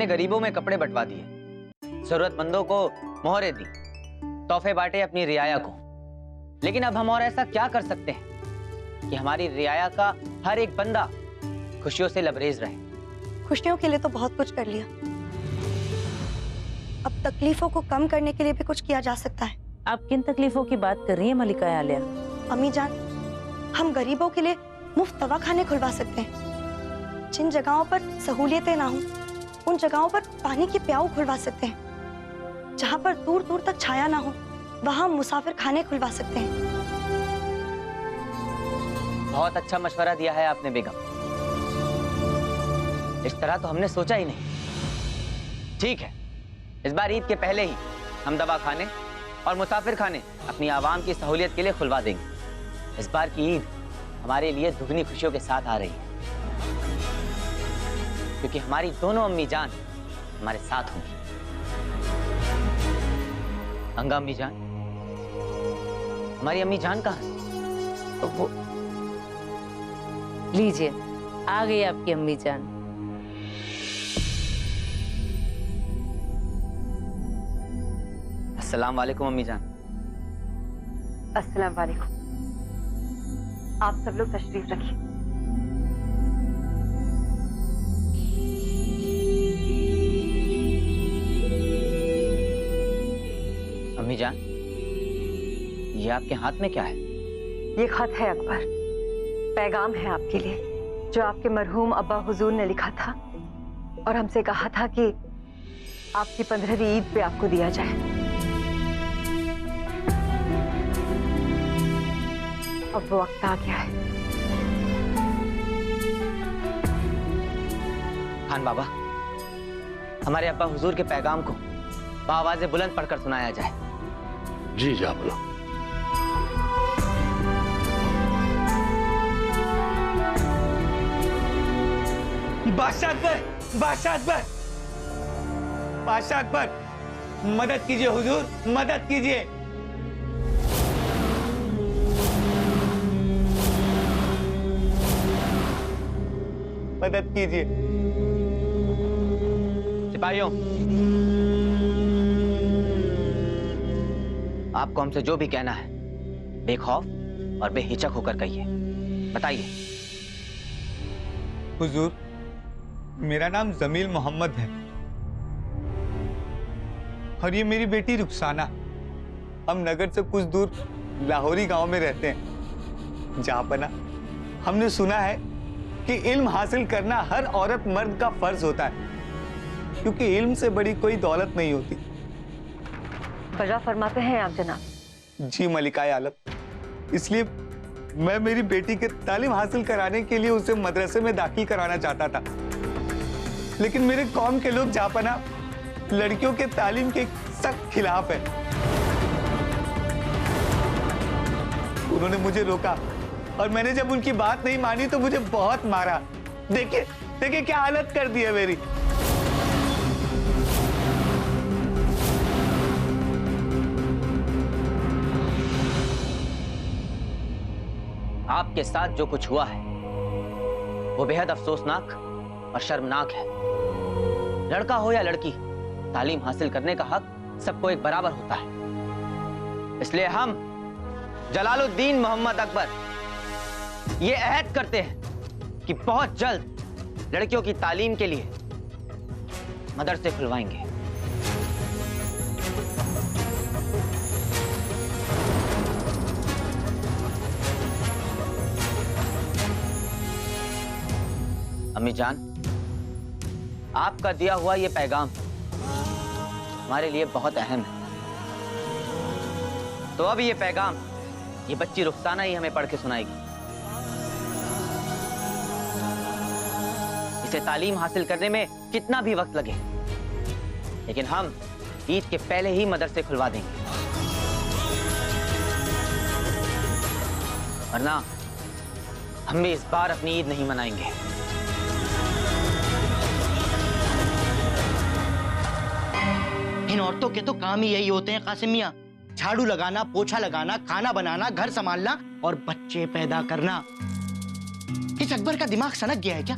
हमने गरीबों में कपड़े बंटवा दिए, जरूरतमंदों को मोहरे दी, तोहफे बांटे अपनी रियाया को। लेकिन अब हम और ऐसा क्या कर सकते हैं कि हमारी रियाया का हर एक बंदा खुशियों से लबरेज रहे। खुशियों के लिए तो बहुत कुछ कर लिया, अब तकलीफों को कम करने के लिए भी कुछ किया जा सकता है। आप किन तकलीफों की बात कर रही हैं मलिका आलिया? अम्मी जान, हम गरीबों के लिए मुफ्त दवाखाने खुलवा सकते हैं। जिन जगहों पर सहूलियतें ना हो उन जगहों पर पानी की प्याऊ खुलवा सकते हैं। जहां पर दूर दूर तक छाया ना हो वहां मुसाफिर खाने खुलवा सकते हैं। बहुत अच्छा मशवरा दिया है आपने बेगम, इस तरह तो हमने सोचा ही नहीं। ठीक है, इस बार ईद के पहले ही हम दवा खाने और मुसाफिर खाने अपनी आवाम की सहूलियत के लिए खुलवा देंगे। इस बार की ईद हमारे लिए दुगनी खुशियों के साथ आ रही है, क्योंकि हमारी दोनों अम्मी जान हमारे साथ होंगी। अंगा अम्मी जान, हमारी अम्मी जान कहाँ है? तो वो लीजिए, आ गई आपकी अम्मी जान। अस्सलाम वालेकुम अम्मी जान। अस्सलाम वालेकुम। आप सब लोग तशरीफ रखिए। अम्मी जान, ये आपके हाथ में क्या है? ये खत है अकबर, पैगाम है आपके लिए जो आपके मरहूम अब्बा हुजूर ने लिखा था और हमसे कहा था कि आपकी 15वीं ईद पे आपको दिया जाए। अब वो वक्त आ गया है। खान बाबा, हमारे अब्बा हुजूर के पैगाम को बावाज़े बुलंद पढ़कर सुनाया जाए। जी जा बोलो। बादशाह अकबर, बादशाह अकबर, बादशाह अकबर, मदद कीजिए हुजूर, मदद कीजिए। मदद कीजिए। सिपाहियों, आपको हमसे जो भी कहना है बेखौफ और बेहिचक होकर कहिए। बताइए। हुजूर, मेरा नाम जमील मोहम्मद है और ये मेरी बेटी रुखसाना। हम नगर से कुछ दूर लाहौरी गांव में रहते हैं। जहांपना, हमने सुना है कि इल्म हासिल करना हर औरत मर्द का फर्ज होता है, क्योंकि इल्म से बड़ी कोई दौलत नहीं होती। वजह फरमाते हैं आप जनाब? जी मलिकाए आलम, इसलिए मैं मेरी बेटी के तालीम हासिल कराने के लिए उसे मदरसे में दाखिल कराना चाहता था, लेकिन मेरे कौम के लोग जहांपना लड़कियों के तालीम के सख्त खिलाफ है। उन्होंने मुझे रोका और मैंने जब उनकी बात नहीं मानी तो मुझे बहुत मारा। देखिए देखिए क्या हालत कर दी है मेरी। आपके साथ जो कुछ हुआ है वो बेहद अफसोसनाक और शर्मनाक है। लड़का हो या लड़की, तालीम हासिल करने का हक सबको एक बराबर होता है। इसलिए हम जलालुद्दीन मोहम्मद अकबर ये अहद करते हैं कि बहुत जल्द लड़कियों की तालीम के लिए मदरसे खुलवाएंगे। अम्मी जान, आपका दिया हुआ ये पैगाम हमारे लिए बहुत अहम है। तो अब ये पैगाम ये बच्ची रुखसाना ही हमें पढ़ के सुनाएगी। इसे तालीम हासिल करने में कितना भी वक्त लगे, लेकिन हम ईद के पहले ही मदरसे खुलवा देंगे, वरना हम भी इस बार अपनी ईद नहीं मनाएंगे। इन औरतों के तो काम ही यही होते हैं कासिम मियां, झाड़ू लगाना, पोछा लगाना, खाना बनाना, घर संभालना और बच्चे पैदा करना। इस अकबर का दिमाग सनक गया है क्या?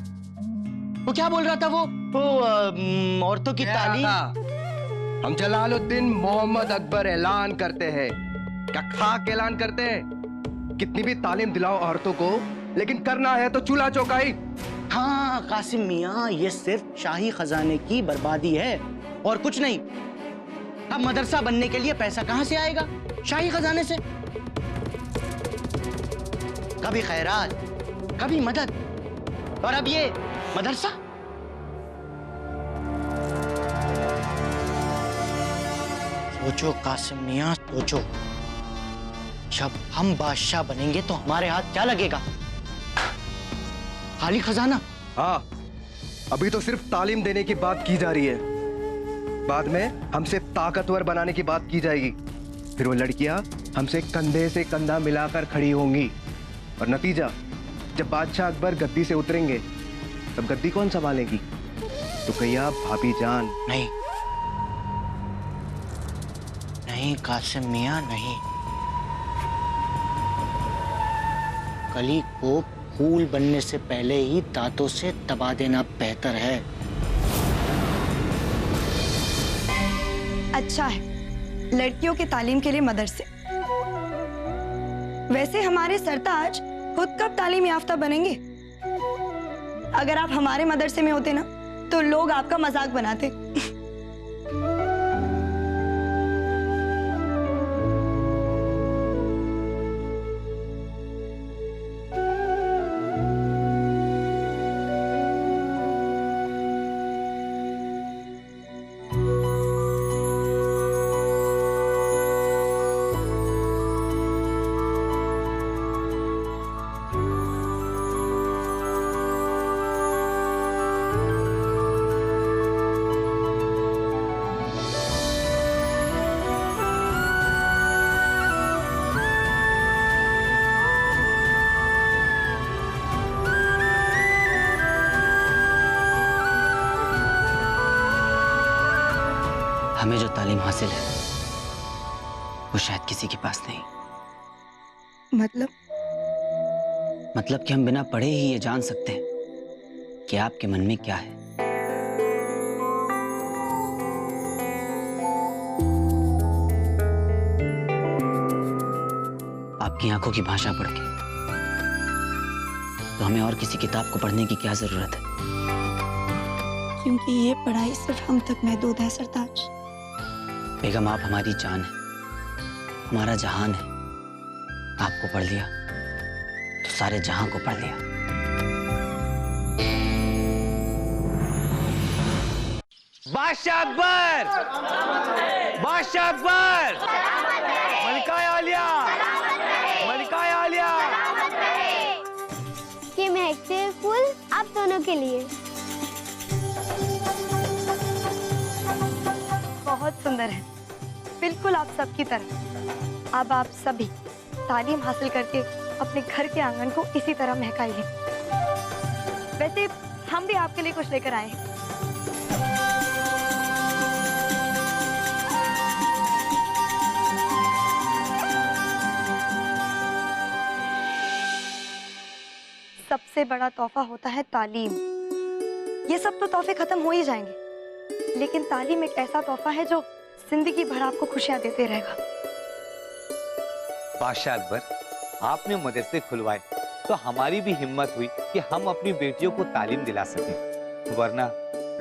वो क्या बोल रहा था वो वो औरतों की तालीम। हम जलालुद्दीन मोहम्मद अकबर ऐलान करते हैं, क्या खाक ऐलान करते हैं, कितनी भी तालीम दिलाओ औरतों को, लेकिन करना है तो चूल्हा चौकाई। हाँ कासिम मियाँ, ये सिर्फ शाही खजाने की बर्बादी है और कुछ नहीं। अब मदरसा बनने के लिए पैसा कहाँ से आएगा? शाही खजाने से। कभी खैरात, कभी मदद, और अब ये मदरसा। सोचो कासिम मियाँ, सोचो, जब हम बादशाह बनेंगे तो हमारे हाथ क्या लगेगा? खाली खजाना। हाँ, अभी तो सिर्फ तालीम देने की बात की जा रही है, बाद में हमसे ताकतवर बनाने की बात की जाएगी। फिर वो लड़कियां हमसे कंधे से कंधा मिलाकर खड़ी होंगी, और नतीजा, जब बादशाह अकबर गद्दी से उतरेंगे तब गद्दी कौन संभालेगी? रुकैया भाभी जान। नहीं नहीं कासिम मियाँ, नहीं। कली को फूल बनने से पहले ही दांतों से दबा देना बेहतर है। अच्छा है, लड़कियों के तालीम के लिए मदरसे। वैसे हमारे सरताज खुद कब तालीम याफ्ता बनेंगे? अगर आप हमारे मदरसे में होते ना, तो लोग आपका मजाक बनाते। हमें जो तालीम हासिल है वो शायद किसी के पास नहीं। मतलब कि हम बिना पढ़े ही ये जान सकते हैं कि आपके मन में क्या है। आपकी आंखों की भाषा पढ़ के तो हमें और किसी किताब को पढ़ने की क्या जरूरत है? क्योंकि ये पढ़ाई सिर्फ हम तक महदूद है सरताज। बेगम, आप हमारी जान है, हमारा जहान है। आपको पढ़ लिया तो सारे जहां को पढ़ लिया। बादशाह अकबर, बादशाह अकबर, मलिका आलिया, मलिका आलिया। ये महकते हैं फूल आप दोनों के लिए। बहुत सुंदर है, बिल्कुल आप सबकी तरह। अब आप सभी तालीम हासिल करके अपने घर के आंगन को इसी तरह महकाइए। वैसे हम भी आपके लिए कुछ लेकर आए हैं। सबसे बड़ा तोहफा होता है तालीम। ये सब तो तोहफे खत्म हो ही जाएंगे, लेकिन तालीम एक ऐसा तोहफा है जो जिंदगी भर आपको खुशियां देते रहेगा। बादशाह अकबर, आपने मदरसे खुलवाए तो हमारी भी हिम्मत हुई कि हम अपनी बेटियों को तालीम दिला सकें, वरना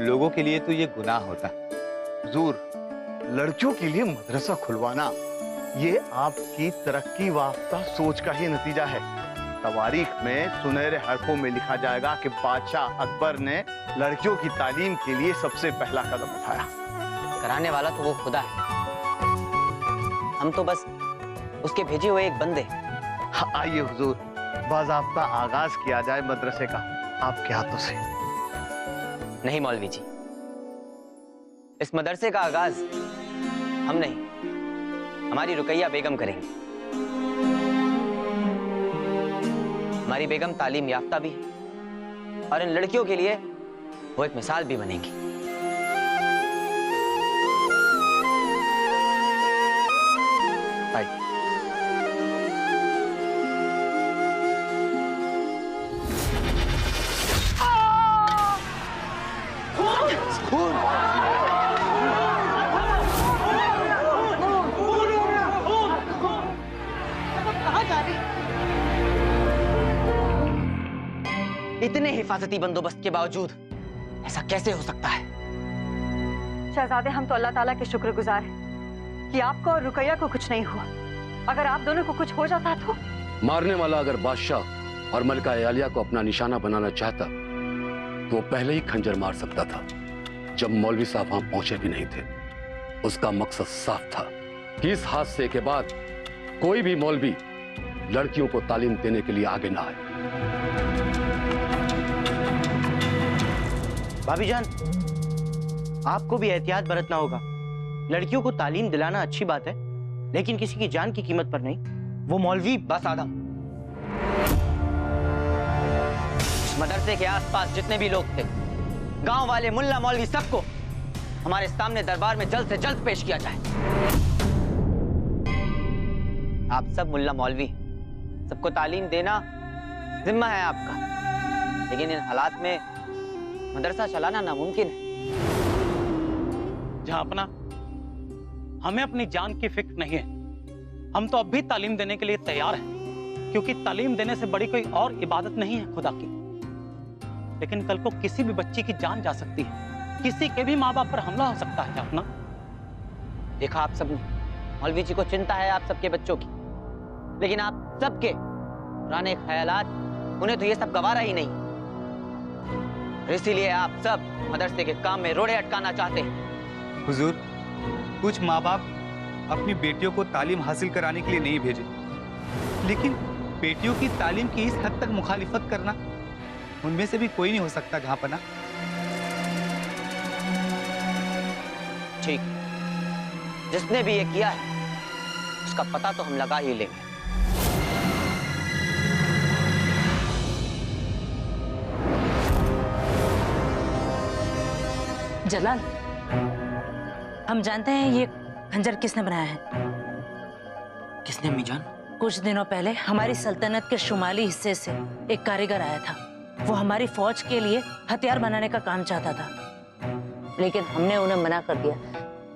लोगों के लिए तो ये गुनाह होता। हुजूर, लड़कियों के लिए मदरसा खुलवाना ये आपकी तरक्की याफ्ता सोच का ही नतीजा है। तवारीख में सुनहरे हरफों में लिखा जाएगा कि बादशाह अकबर ने लड़कियों की तालीम के लिए सबसे पहला कदम उठाया। कराने वाला तो वो खुदा है, हम तो बस उसके भेजे हुए एक बंदे। आइए हुजूर, बाज़ाब्ता आगाज किया जाए मदरसे का आपके हाथों से। नहीं मौलवी जी, इस मदरसे का आगाज हम नहीं, हमारी रुकैया बेगम करेंगी। हमारी बेगम तालीम याफ्ता भी है और इन लड़कियों के लिए वो एक मिसाल भी बनेंगी। आइए। इतने हिफाजती बंदोबस्त के बावजूद ऐसा कैसे हो सकता है? शहजादे, हम तो अल्लाह ताला के शुक्रगुजार हैं कि आपको और रुकैया को कुछ नहीं हुआ। अगर आप दोनों को कुछ हो जाता तो मारने वाला अगर बादशाह और मलका आलिया को अपना निशाना बनाना चाहता तो वो पहले ही खंजर मार सकता था, जब मौलवी साहब वहां पहुंचे भी नहीं थे। उसका मकसद साफ था कि इस हादसे के बाद कोई भी मौलवी लड़कियों को तालीम देने के लिए आगे ना आए। भाभी जान, आपको भी एहतियात बरतना होगा। लड़कियों को तालीम दिलाना अच्छी बात है, लेकिन किसी की जान की कीमत पर नहीं। वो मौलवी बस आदम, इस मदरसे के आसपास जितने भी लोग थे, गांव वाले, मुल्ला मौलवी, सबको हमारे सामने दरबार में जल्द से जल्द पेश किया जाए। आप सब मुल्ला मौलवी, सबको तालीम देना जिम्मा है आपका, लेकिन इन हालात में मदरसा चलाना नामुमकिन है। जहांपना, हमें अपनी जान की फिक्र नहीं है। हम तो अब भी तालीम देने के लिए तैयार हैं, क्योंकि तालीम देने से बड़ी कोई और इबादत नहीं है खुदा की। लेकिन कल को किसी भी बच्ची की जान जा सकती है, किसी के भी माँ बाप पर हमला हो सकता है। अपना देखा आप सब, मौलवी जी को चिंता है आप सबके बच्चों की, लेकिन आप सबके पुराने ख्यालात, उन्हें तो ये सब गवारा ही नहीं। इसीलिए आप सब मदरसे के काम में रोड़े अटकाना चाहते हैं। हुजूर, कुछ माँ बाप अपनी बेटियों को तालीम हासिल कराने के लिए नहीं भेजे, लेकिन बेटियों की तालीम की इस हद तक मुखालिफत करना, उनमें से भी कोई नहीं हो सकता जहांपना। ठीक, जिसने भी ये किया है उसका पता तो हम लगा ही लेंगे। जलाल, हम जानते हैं ये खंजर किसने बनाया है। किसने अम्मी जान? कुछ दिनों पहले हमारी सल्तनत के शुमाली हिस्से से एक कारीगर आया था। वो हमारी फौज के लिए हथियार बनाने का काम चाहता था, लेकिन हमने उन्हें मना कर दिया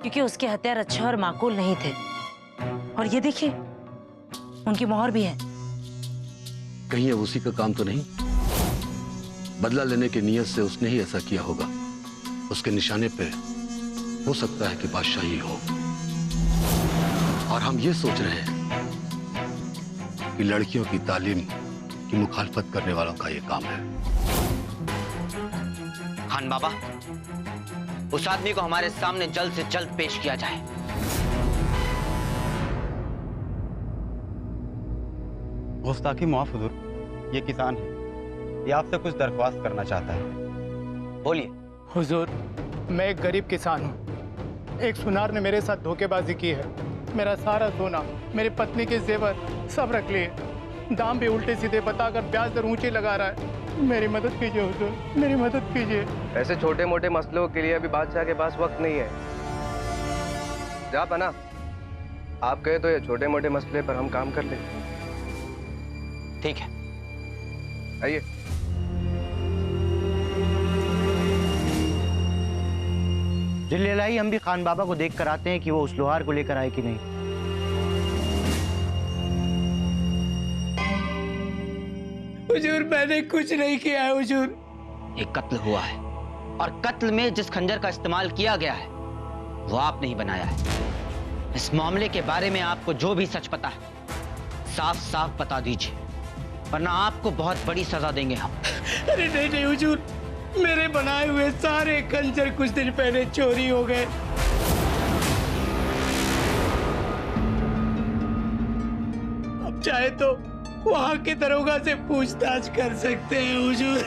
क्योंकि उसके हथियार अच्छे और माकूल नहीं थे। और ये देखिए, उनकी मोहर भी है। कहीं ये उसी का काम तो नहीं? बदला लेने की नीयत से उसने ही ऐसा किया होगा। उसके निशाने पे हो सकता है कि बादशाही हो, और हम ये सोच रहे हैं कि लड़कियों की तालीम की मुखालफत करने वालों का ये काम है। खान बाबा, उस आदमी को हमारे सामने जल्द से जल्द पेश किया जाए। गुस्ताखी माफ हुजूर, ये किसान है, ये आपसे कुछ दरख्वास्त करना चाहता है। बोलिए। हुजूर, मैं एक गरीब किसान हूँ। एक सुनार ने मेरे साथ धोखेबाजी की है। मेरा सारा सोना, मेरी पत्नी के जेवर सब रख लिए। दाम भी उल्टे सीधे बताकर ब्याज दर ऊंची लगा रहा है। मेरी मदद कीजिए हुजूर, मेरी मदद कीजिए। ऐसे छोटे मोटे मसलों के लिए अभी बादशाह के पास वक्त नहीं है। जा पना, आप कहे तो ये छोटे मोटे मसले पर हम काम कर लें। ठीक है, आइए। जिल्लेलाई, हम भी खान बाबा को देख कर आते हैं कि वो उस लोहार को लेकर आए कि नहीं। हुजूर, मैंने कुछ नहीं किया है हुजूर। एक कत्ल हुआ है, और कत्ल में जिस खंजर का इस्तेमाल किया गया है वो आपने ही बनाया है। इस मामले के बारे में आपको जो भी सच पता है साफ साफ बता दीजिए, वरना आपको बहुत बड़ी सजा देंगे हम। अरे नहीं नहीं हुजूर, मेरे बनाए हुए सारे खंजर कुछ दिन पहले चोरी हो गए। अब चाहे तो वहां के दरोगा से पूछताछ कर सकते हैं हुजूर।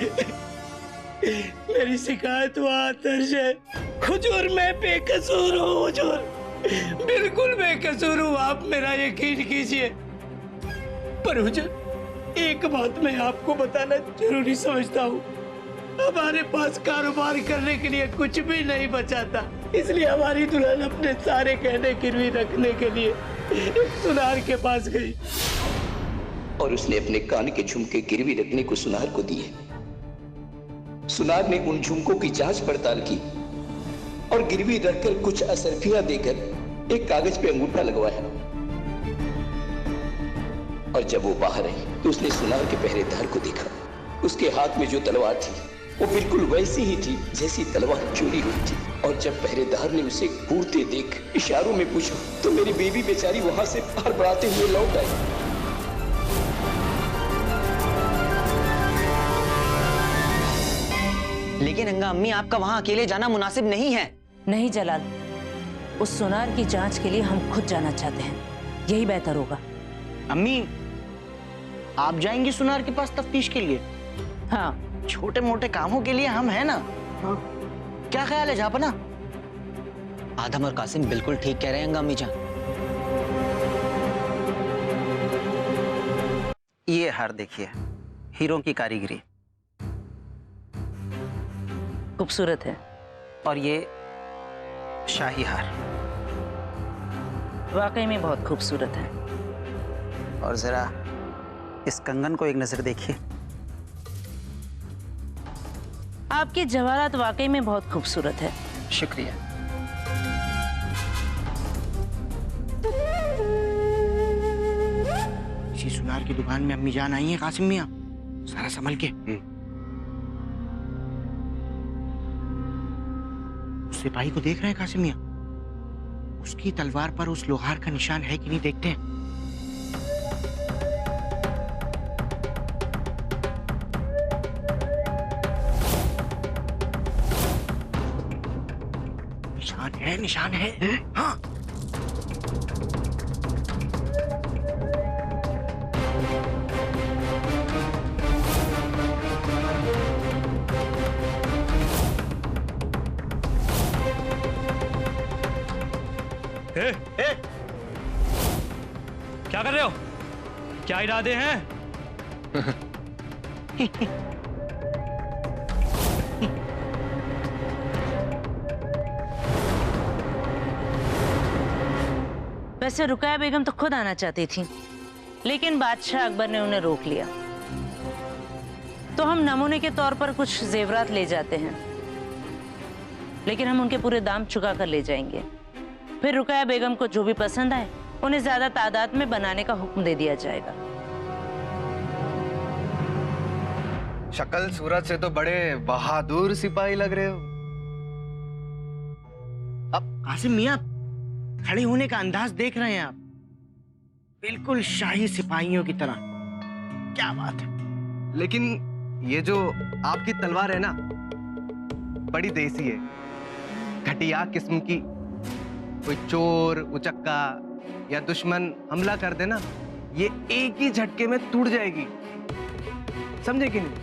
मेरी शिकायत वहां दर्ज है। हुजूर, मैं बेकसूर हूँ हुजूर, बिल्कुल बेकसूर हूँ। आप मेरा यकीन कीजिए। पर हुजूर, एक बात मैं आपको बताना जरूरी समझता हूँ। हमारे पास कारोबार करने के लिए कुछ भी नहीं बचा था, इसलिए हमारी दुल्हन अपने सारे गहने गिरवी रखने के लिए एक सुनार के पास गई, और उसने अपने कान के झुमके गिरवी रखने को सुनार को दिए। सुनार ने उन झुमकों की जांच पड़ताल की और गिरवी रखकर कुछ असरफियां देकर एक कागज पे अंगूठा लगवाया। और जब वो बाहर आई तो उसने सुनार के पहरेदार को देखा उसके हाथ में जो तलवार थी वो बिल्कुल वैसी ही थी जैसी तलवार चोरी हुई थी। और जब पहरेदार ने उसे घूरते देख इशारों में पूछा तो मेरी बेबी बेचारी वहां से हड़बड़ाते हुए लौट आई। लेकिन अंगा अम्मी, आपका वहां अकेले जाना मुनासिब नहीं है। नहीं जलाल, उस सुनार की जांच के लिए हम खुद जाना चाहते हैं, यही बेहतर होगा। अम्मी, आप जाएंगी सुनार के पास तफ्तीश के लिए? हाँ, छोटे मोटे कामों के लिए हम हैं ना। क्या ख्याल है जापना? आदम और कासिम बिल्कुल ठीक कह रहे हैं अंगा अम्मी जान। ये हार देखिए, हीरों की कारीगरी, खूबसूरत है। और ये शाही हार वाकई में बहुत खूबसूरत है। और जरा इस कंगन को एक नजर देखिए। आपके जवाहरात वाकई में बहुत खूबसूरत है। शुक्रिया। इसी सुनार की दुकान में अम्मी जान आई है कासिम मियाँ, सारा संभल के। उस सिपाही को देख रहे हैं कासिम मियाँ? उसकी तलवार पर उस लोहार का निशान है कि नहीं देखते हैं। निशान है। हाँ। क्या कर रहे हो? क्या इरादे हैं? वैसे रुकैया बेगम तो खुद आना चाहती थी, लेकिन बादशाह अकबर ने उन्हें रोक लिया। तो हम नमूने के तौर पर कुछ जेवरात ले जाते हैं, लेकिन हम उनके पूरे दाम चुका कर ले जाएंगे। फिर रुकैया बेगम को जो भी पसंद आए उन्हें ज्यादा तादाद में बनाने का हुक्म दे दिया जाएगा। शक्ल सूरत से तो बड़े बहादुर सिपाही लग रहे हो। अब कासिम मियाँ, खड़े होने का अंदाज देख रहे हैं आप, बिल्कुल शाही सिपाहियों की तरह। क्या बात है। लेकिन ये जो आपकी तलवार है ना, बड़ी देसी है, घटिया किस्म की। कोई चोर उचक्का या दुश्मन हमला कर देना, ये एक ही झटके में टूट जाएगी, समझे कि नहीं?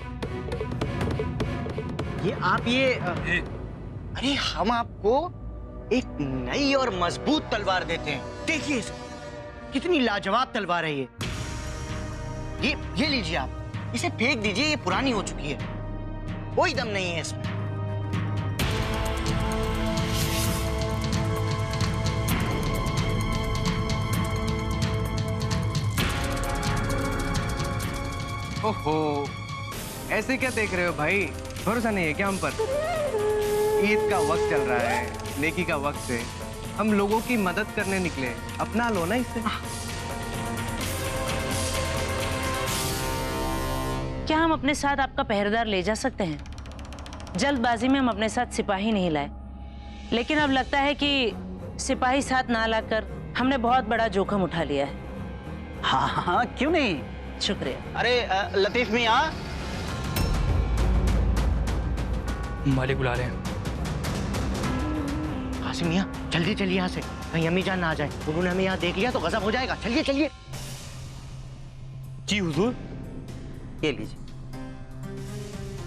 अरे हम आपको एक नई और मजबूत तलवार देते हैं। देखिए इसे, कितनी लाजवाब तलवार है ये लीजिए आप, इसे फेंक दीजिए, ये पुरानी हो चुकी है, कोई दम नहीं है इसमें। ओहो, ऐसे क्या देख रहे हो भाई? भरोसा नहीं है क्या हम पर? ईद का वक्त चल रहा है, नेकी का वक्त है, हम लोगों की मदद करने निकले, अपना लो ना इससे। क्या हम अपने साथ आपका पहरेदार ले जा सकते हैं? जल्दबाजी में हम अपने साथ सिपाही नहीं लाए, लेकिन अब लगता है कि सिपाही साथ ना लाकर हमने बहुत बड़ा जोखिम उठा लिया है। हाँ हाँ, क्यों नहीं। शुक्रिया। अरे लतीफ मियाँ, मालिक बुला रहे हैं। कासिम मियाँ, जल्दी चलिए यहाँ से, कहीं अम्मी जान ना आ जाए। उन्होंने हमें यहाँ देख लिया तो गजब हो जाएगा। चलिए चलिए। जी हुजूर। ये लीजिए।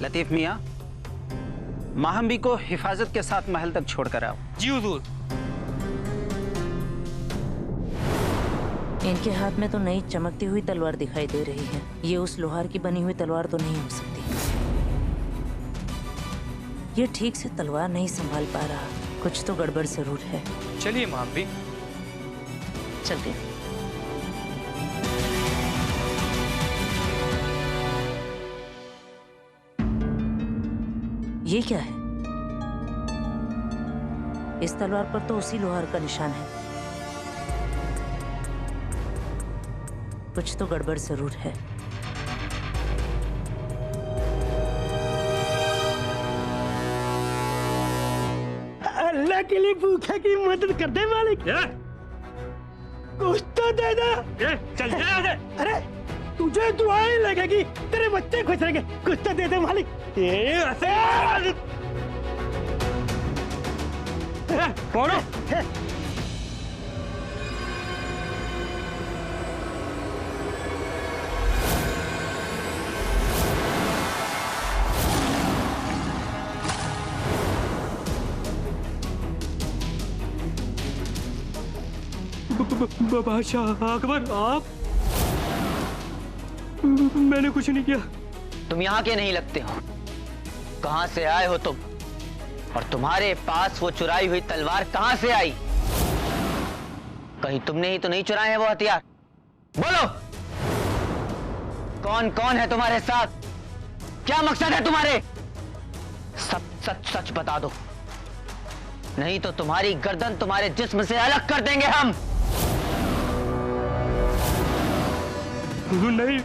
लतीफ मियाँ, माहम्बी को हिफाजत के साथ महल तक छोड़कर आओ। जी हुजूर। इनके हाथ में तो नई चमकती हुई तलवार दिखाई दे रही है। ये उस लोहार की बनी हुई तलवार तो नहीं हो सकती। ये ठीक से तलवार नहीं संभाल पा रहा, कुछ तो गड़बड़ जरूर है। चलिए माहम्बी, चलते। ये क्या है? इस तलवार पर तो उसी लोहार का निशान है, कुछ तो गड़बड़ जरूर है। के लिए भूखे की मदद कर दे मालिक। कुछ तो दे दे। चल जा। अरे तुझे दुआएं लगेगी, तेरे बच्चे खुश रहेंगे, कुछ तो दे दे मालिक। कौन है? बादशाह अकबर, आप? मैंने कुछ नहीं किया। तुम यहाँ के नहीं लगते हो। कहाँ से आए हो तुम? और तुम्हारे पास वो चुराई हुई तलवार कहाँ से आई? कहीं तुमने ही तो नहीं चुराए हैं वो हथियार? बोलो, कौन कौन है तुम्हारे साथ? क्या मकसद है तुम्हारे? सब सच सच बता दो, नहीं तो तुम्हारी गर्दन तुम्हारे जिस्म से अलग कर देंगे हम। नहीं,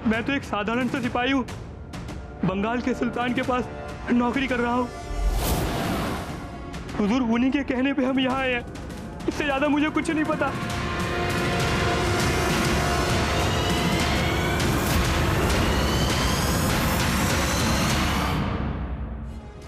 मैं तो एक साधारण सा सिपाही हूँ, बंगाल के सुल्तान के पास नौकरी कर रहा हूँ। हुजूर, उन्हीं के कहने पे हम यहाँ आए हैं, इससे ज्यादा मुझे कुछ नहीं पता।